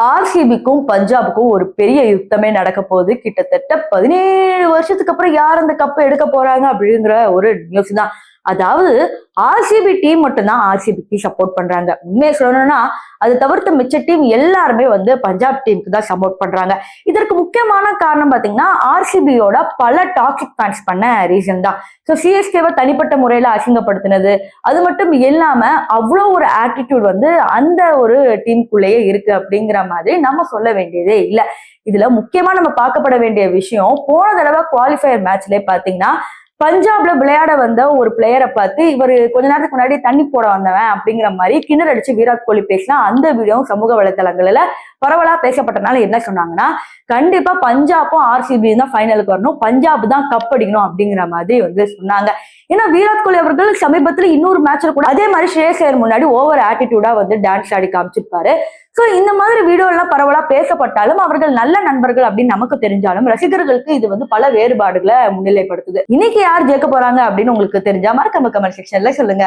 ஆர்சிபிக்கும் பஞ்சாபுக்கும் ஒரு பெரிய யுத்தமே நடக்க போகுது. கிட்டத்தட்ட 17 வருஷத்துக்கு அப்புறம் யார் அந்த கப்பை எடுக்க போறாங்க அப்படிங்கிற ஒரு நியூஸ் தான். அதாவது ஆர்சிபி டீம் மட்டும்தான் ஆர்சிபிக்கு சப்போர்ட் பண்றாங்க. உண்மையை சொல்லணும்னா அது தவிர்த்த மிச்ச டீம் எல்லாருமே பஞ்சாப் டீமுக்கு தான் சப்போர்ட் பண்றாங்க. இதற்கு முக்கியமான காரணம் பாத்தீங்கன்னா ஆர்சிபியோட பல டாக்ஸிக் ஃபேன்ஸ் பண்ண ரீசன் தான். ஸோ சிஎஸ்கேவை தனிப்பட்ட முறையில அசிங்கப்படுத்தினது, அது மட்டும் இல்லாம அவ்வளோ ஒரு ஆட்டிடியூட் அந்த ஒரு டீமுக்குள்ளேயே இருக்கு அப்படிங்கிற மாதிரி நம்ம சொல்ல வேண்டியதே இல்லை. இதுல முக்கியமா நம்ம பார்க்கப்பட வேண்டிய விஷயம், போன தடவை குவாலிஃபயர் மேட்ச்ல பாத்தீங்கன்னா பஞ்சாப்ல விளையாட வந்த ஒரு பிளேயரை பார்த்து இவர் கொஞ்ச நேரத்துக்கு முன்னாடி தண்ணி போட வந்தவன் அப்படிங்கிற மாதிரி கிணறு அடிச்சு விராட் கோலி பேசினா அந்த வீடியோவும் சமூக வலைதளங்கள்ல பரவலா பேசப்பட்டனால என்ன சொன்னாங்கன்னா, கண்டிப்பா பஞ்சாப்பும் ஆர்சிபி தான் ஃபைனலுக்கு வரணும், பஞ்சாப் தான் கப் அடிக்கணும் அப்படிங்கிற மாதிரி சொன்னாங்க. ஏன்னா விராட் கோலி அவர்கள் சமீபத்துல இன்னொரு மேட்ச்ல கூட அதே மாதிரி ஸ்ரேயஸ் ஐயர் முன்னாடி ஓவர் ஆட்டிடியூடா டான்ஸ் ஆடி காமிச்சிருப்பாரு. சோ இந்த மாதிரி வீடியோ எல்லாம் பரவலா பேசப்பட்டாலும் அவர்கள் நல்ல நண்பர்கள் அப்படின்னு நமக்கு தெரிஞ்சாலும் ரசிகர்களுக்கு இது பல வேறுபாடுகளை முன்னிலைப்படுத்துது. இன்னைக்கு யார் ஜெயிக்க போறாங்க அப்படின்னு உங்களுக்கு தெரிஞ்சா மறக்காம கமெண்ட் செக்ஷன்ல சொல்லுங்க.